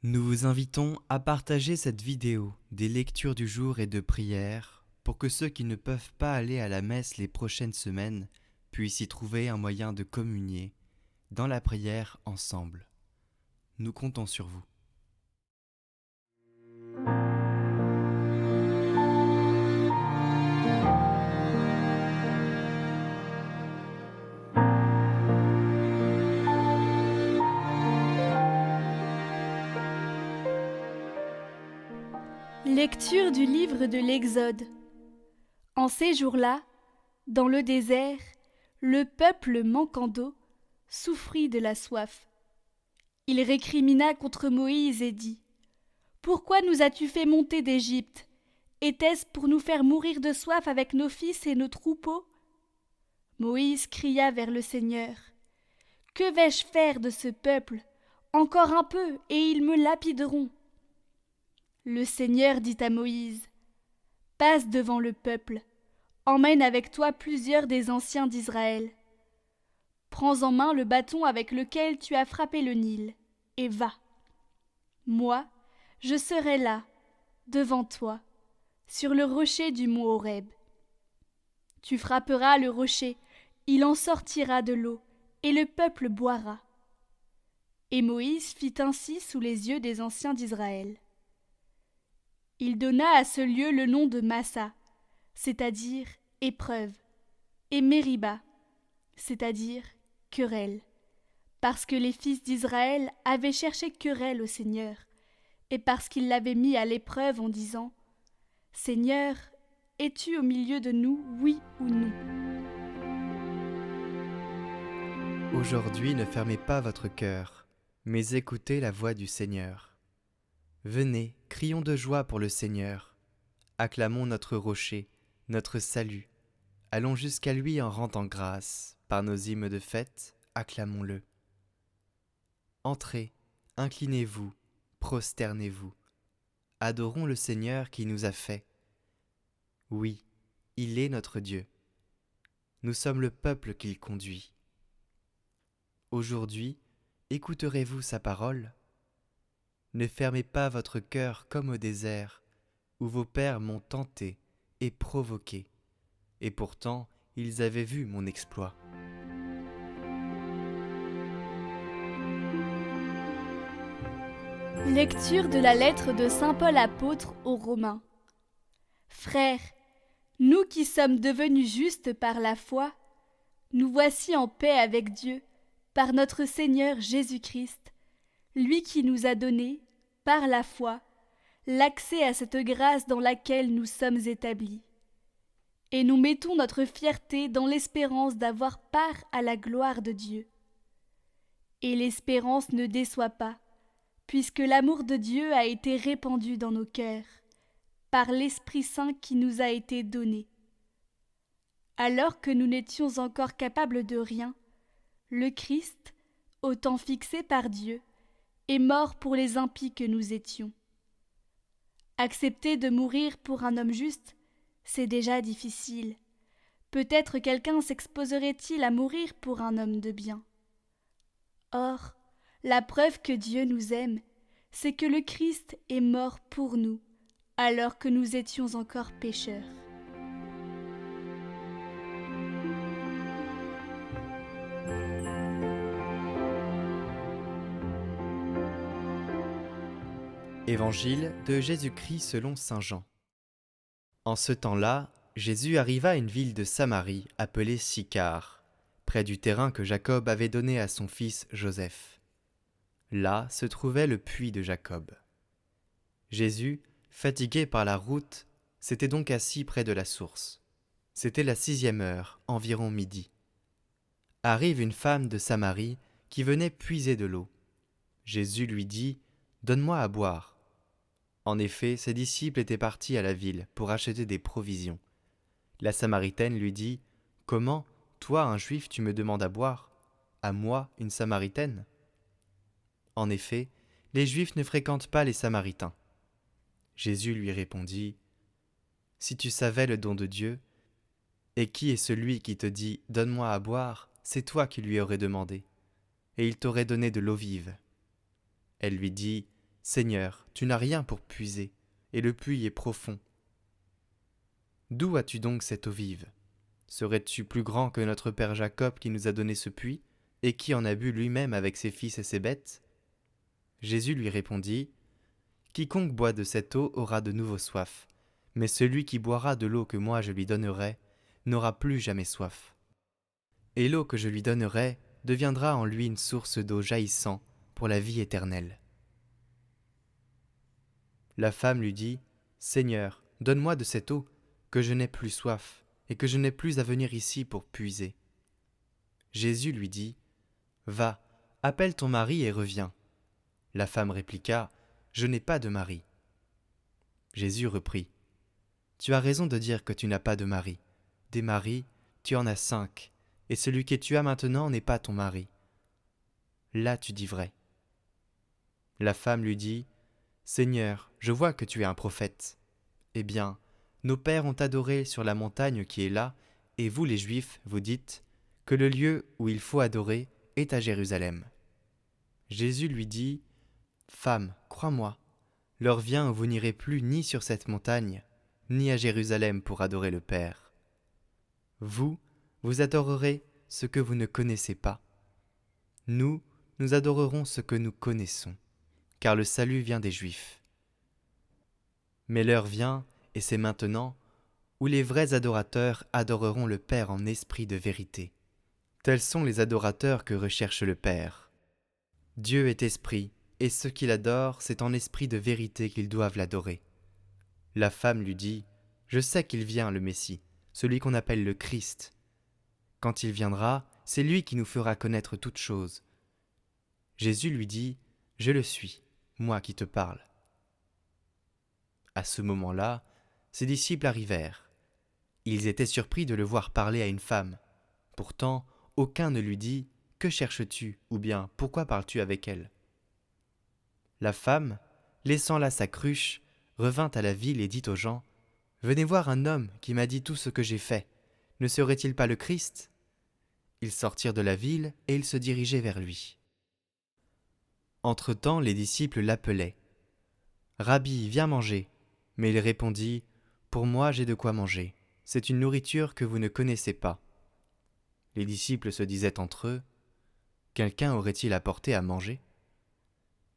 Nous vous invitons à partager cette vidéo des lectures du jour et de prières pour que ceux qui ne peuvent pas aller à la messe les prochaines semaines puissent y trouver un moyen de communier dans la prière ensemble. Nous comptons sur vous. Lecture du livre de l'Exode. En ces jours-là, dans le désert, le peuple manquant d'eau souffrit de la soif. Il récrimina contre Moïse et dit : Pourquoi nous as-tu fait monter d'Égypte ? Était-ce pour nous faire mourir de soif avec nos fils et nos troupeaux ? Moïse cria vers le Seigneur : Que vais-je faire de ce peuple ? Encore un peu, et ils me lapideront. Le Seigneur dit à Moïse : Passe devant le peuple, emmène avec toi plusieurs des anciens d'Israël. Prends en main le bâton avec lequel tu as frappé le Nil, et va. Moi, je serai là, devant toi, sur le rocher du mont Horeb. Tu frapperas le rocher, il en sortira de l'eau, et le peuple boira. Et Moïse fit ainsi sous les yeux des anciens d'Israël. Il donna à ce lieu le nom de Massa, c'est-à-dire épreuve, et Mériba, c'est-à-dire querelle, parce que les fils d'Israël avaient cherché querelle au Seigneur, et parce qu'ils l'avaient mis à l'épreuve en disant : Seigneur, es-tu au milieu de nous, oui ou non ? Aujourd'hui, ne fermez pas votre cœur, mais écoutez la voix du Seigneur. Venez, crions de joie pour le Seigneur. Acclamons notre rocher, notre salut. Allons jusqu'à lui en rendant grâce. Par nos hymnes de fête, acclamons-le. Entrez, inclinez-vous, prosternez-vous. Adorons le Seigneur qui nous a fait. Oui, il est notre Dieu. Nous sommes le peuple qu'il conduit. Aujourd'hui, écouterez-vous sa parole ? Ne fermez pas votre cœur comme au désert, où vos pères m'ont tenté et provoqué, et pourtant ils avaient vu mon exploit. Lecture de la lettre de saint Paul apôtre aux Romains. Frères, nous qui sommes devenus justes par la foi, nous voici en paix avec Dieu, par notre Seigneur Jésus-Christ, lui qui nous a donné, par la foi, l'accès à cette grâce dans laquelle nous sommes établis. Et nous mettons notre fierté dans l'espérance d'avoir part à la gloire de Dieu. Et l'espérance ne déçoit pas, puisque l'amour de Dieu a été répandu dans nos cœurs, par l'Esprit Saint qui nous a été donné. Alors que nous n'étions encore capables de rien, le Christ, au temps fixé par Dieu, est mort pour les impies que nous étions. Accepter de mourir pour un homme juste, c'est déjà difficile. Peut-être quelqu'un s'exposerait-il à mourir pour un homme de bien. Or, la preuve que Dieu nous aime, c'est que le Christ est mort pour nous, alors que nous étions encore pécheurs. Évangile de Jésus-Christ selon saint Jean. En ce temps-là, Jésus arriva à une ville de Samarie appelée Sychar, près du terrain que Jacob avait donné à son fils Joseph. Là se trouvait le puits de Jacob. Jésus, fatigué par la route, s'était donc assis près de la source. C'était la 6e heure, environ midi. Arrive une femme de Samarie qui venait puiser de l'eau. Jésus lui dit : « Donne-moi à boire. » En effet, ses disciples étaient partis à la ville pour acheter des provisions. La Samaritaine lui dit : « Comment, toi, un Juif, tu me demandes à boire ? À moi, une Samaritaine ? » En effet, les Juifs ne fréquentent pas les Samaritains. Jésus lui répondit : « Si tu savais le don de Dieu, et qui est celui qui te dit : Donne-moi à boire, c'est toi qui lui aurais demandé, et il t'aurait donné de l'eau vive. » Elle lui dit : « Seigneur, tu n'as rien pour puiser, et le puits est profond. D'où as-tu donc cette eau vive? Serais-tu plus grand que notre père Jacob qui nous a donné ce puits, et qui en a bu lui-même avec ses fils et ses bêtes? Jésus lui répondit, Quiconque boit de cette eau aura de nouveau soif, mais celui qui boira de l'eau que moi je lui donnerai n'aura plus jamais soif. Et l'eau que je lui donnerai deviendra en lui une source d'eau jaillissant pour la vie éternelle. La femme lui dit, Seigneur, donne-moi de cette eau, que je n'ai plus soif, et que je n'ai plus à venir ici pour puiser. Jésus lui dit, Va, appelle ton mari et reviens. La femme répliqua, Je n'ai pas de mari. Jésus reprit, Tu as raison de dire que tu n'as pas de mari. Des maris, tu en as 5, et celui que tu as maintenant n'est pas ton mari. Là tu dis vrai. La femme lui dit, Seigneur, je vois que tu es un prophète. Eh bien, nos pères ont adoré sur la montagne qui est là, et vous les Juifs, vous dites que le lieu où il faut adorer est à Jérusalem. Jésus lui dit, Femme, crois-moi, l'heure vient où vous n'irez plus ni sur cette montagne, ni à Jérusalem pour adorer le Père. Vous, vous adorerez ce que vous ne connaissez pas. Nous adorerons ce que nous connaissons, car le salut vient des Juifs. Mais l'heure vient, et c'est maintenant, où les vrais adorateurs adoreront le Père en esprit de vérité. Tels sont les adorateurs que recherche le Père. Dieu est esprit, et ceux qui l'adorent, c'est en esprit de vérité qu'ils doivent l'adorer. La femme lui dit, Je sais qu'il vient, le Messie, celui qu'on appelle le Christ. Quand il viendra, c'est lui qui nous fera connaître toutes choses. Jésus lui dit, Je le suis, moi qui te parle. À ce moment-là, ses disciples arrivèrent. Ils étaient surpris de le voir parler à une femme. Pourtant, aucun ne lui dit « Que cherches-tu » ou bien « Pourquoi parles-tu avec elle ?» La femme, laissant là sa cruche, revint à la ville et dit aux gens « Venez voir un homme qui m'a dit tout ce que j'ai fait. Ne serait-il pas le Christ ?» Ils sortirent de la ville et ils se dirigeaient vers lui. Entre-temps, les disciples l'appelaient. « Rabbi, viens manger. » Mais il répondit « Pour moi, j'ai de quoi manger. C'est une nourriture que vous ne connaissez pas. » Les disciples se disaient entre eux « Quelqu'un aurait-il apporté à manger ?»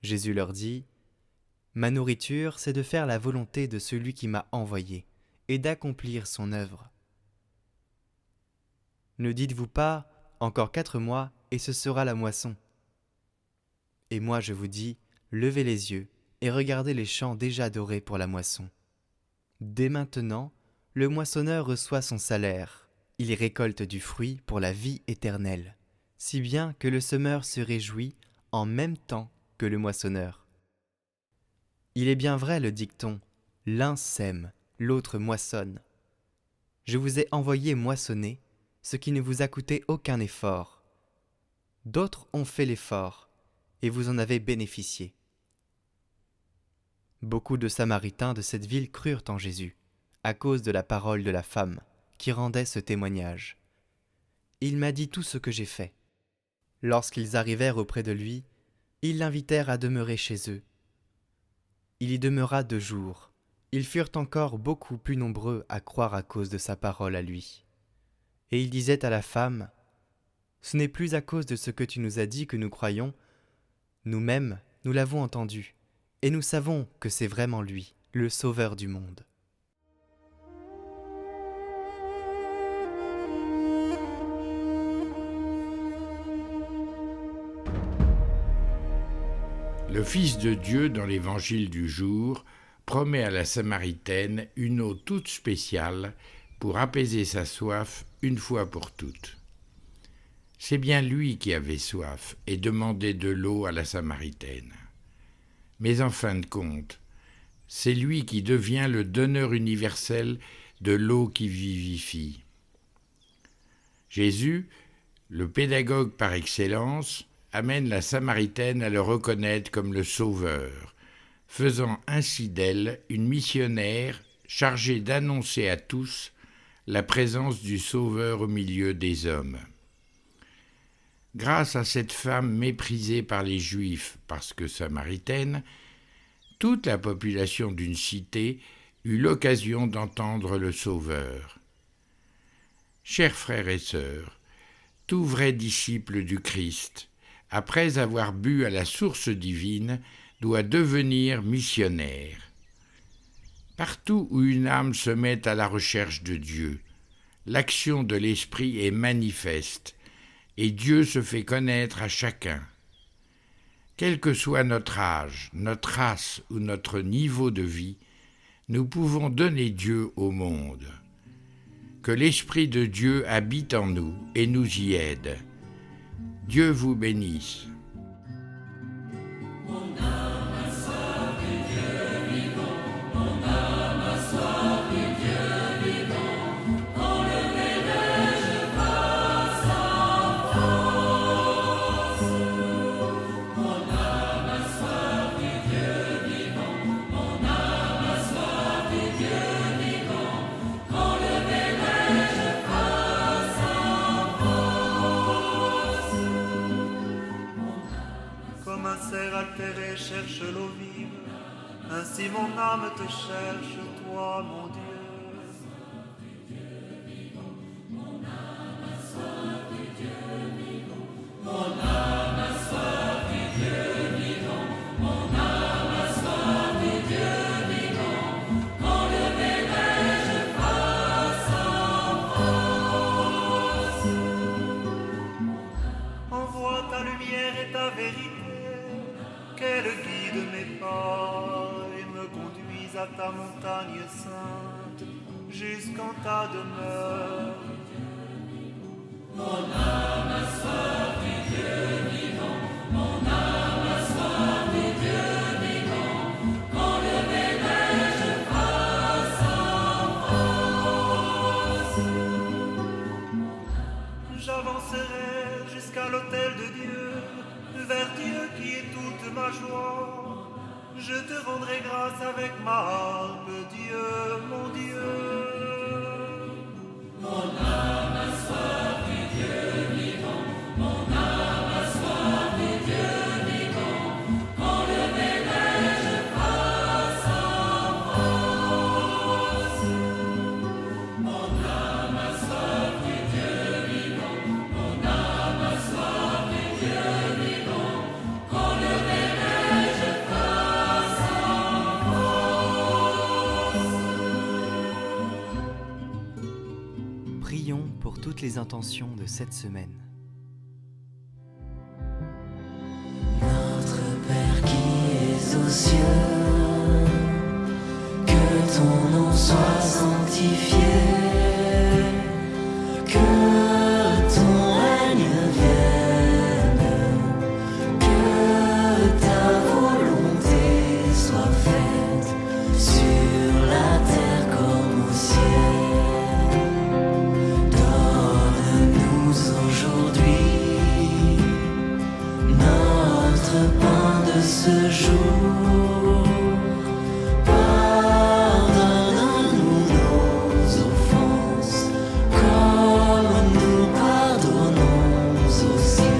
Jésus leur dit « Ma nourriture, c'est de faire la volonté de celui qui m'a envoyé et d'accomplir son œuvre. Ne dites-vous pas « Encore 4 mois et ce sera la moisson. » Et moi je vous dis « Levez les yeux et regardez les champs déjà dorés pour la moisson. » Dès maintenant, le moissonneur reçoit son salaire. Il récolte du fruit pour la vie éternelle, si bien que le semeur se réjouit en même temps que le moissonneur. Il est bien vrai le dicton « L'un sème, l'autre moissonne ». Je vous ai envoyé moissonner, ce qui ne vous a coûté aucun effort. D'autres ont fait l'effort, et vous en avez bénéficié. Beaucoup de Samaritains de cette ville crurent en Jésus, à cause de la parole de la femme, qui rendait ce témoignage. Il m'a dit tout ce que j'ai fait. Lorsqu'ils arrivèrent auprès de lui, ils l'invitèrent à demeurer chez eux. Il y demeura 2 jours. Ils furent encore beaucoup plus nombreux à croire à cause de sa parole à lui. Et il disait à la femme, « Ce n'est plus à cause de ce que tu nous as dit que nous croyons. Nous-mêmes, nous l'avons entendu, et nous savons que c'est vraiment lui, le Sauveur du monde. » Le Fils de Dieu, dans l'Évangile du jour, promet à la Samaritaine une eau toute spéciale pour apaiser sa soif une fois pour toutes. C'est bien lui qui avait soif et demandait de l'eau à la Samaritaine. Mais en fin de compte, c'est lui qui devient le donneur universel de l'eau qui vivifie. Jésus, le pédagogue par excellence, amène la Samaritaine à le reconnaître comme le Sauveur, faisant ainsi d'elle une missionnaire chargée d'annoncer à tous la présence du Sauveur au milieu des hommes. Grâce à cette femme méprisée par les Juifs parce que samaritaine, toute la population d'une cité eut l'occasion d'entendre le Sauveur. Chers frères et sœurs, tout vrai disciple du Christ, après avoir bu à la source divine, doit devenir missionnaire. Partout où une âme se met à la recherche de Dieu, l'action de l'Esprit est manifeste, et Dieu se fait connaître à chacun. Quel que soit notre âge, notre race ou notre niveau de vie, nous pouvons donner Dieu au monde. Que l'Esprit de Dieu habite en nous et nous y aide. Dieu vous bénisse. Comme un cerf altéré cherche l'eau vive, ainsi mon âme te cherche, toi, mon Dieu. Envoie ta lumière et ta vérité, qu'elle guide mes pas et me conduise à ta montagne sainte, jusqu'en ta demeure. J'avancerai jusqu'à l'autel de Dieu, vers Dieu qui est toute ma joie. Je te rendrai grâce avec ma harpe, Dieu, mon Dieu. Prions pour toutes les intentions de cette semaine. Notre Père qui es aux cieux, que ton nom soit sanctifié, que ton règne vienne, que ta volonté soit faite sur la terre comme au ciel. Donne-nous aujourd'hui notre pain de ce jour. Pardonne-nous nos offenses, comme nous pardonnons aussi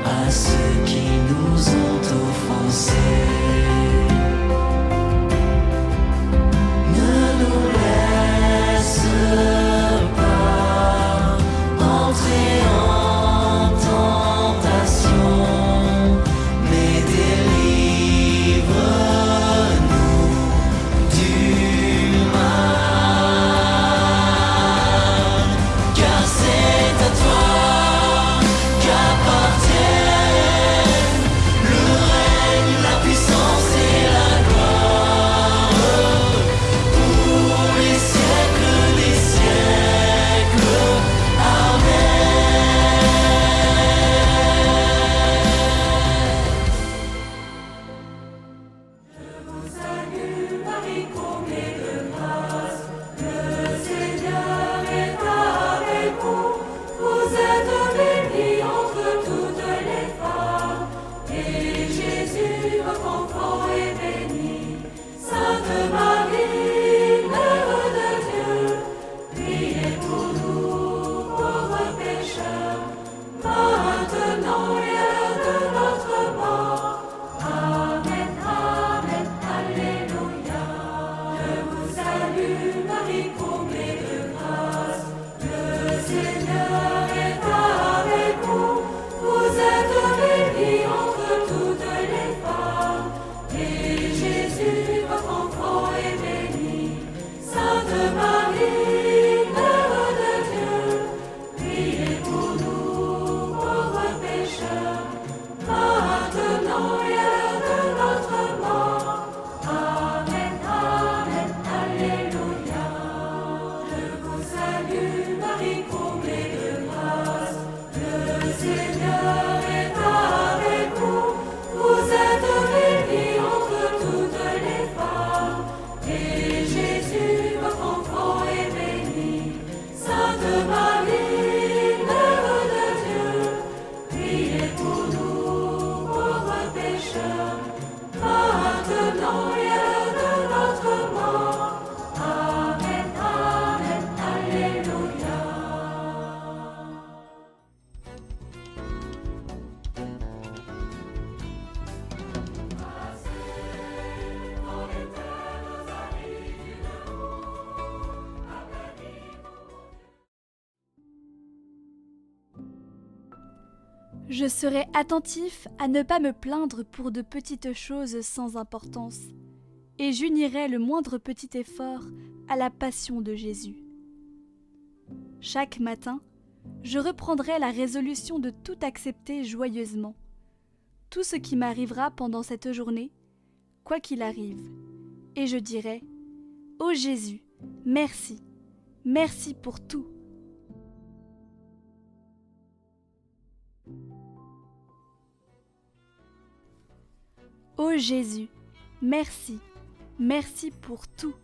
à ceux qui nous ont offensés. Ne nous laisse pas entrer en tentation, mais délivre-nous Je serai attentif à ne pas me plaindre pour de petites choses sans importance, et j'unirai le moindre petit effort à la passion de Jésus. Chaque matin, je reprendrai la résolution de tout accepter joyeusement, tout ce qui m'arrivera pendant cette journée, quoi qu'il arrive, et je dirai « Ô Jésus, merci, merci pour tout ». Ô Jésus, merci, merci pour tout.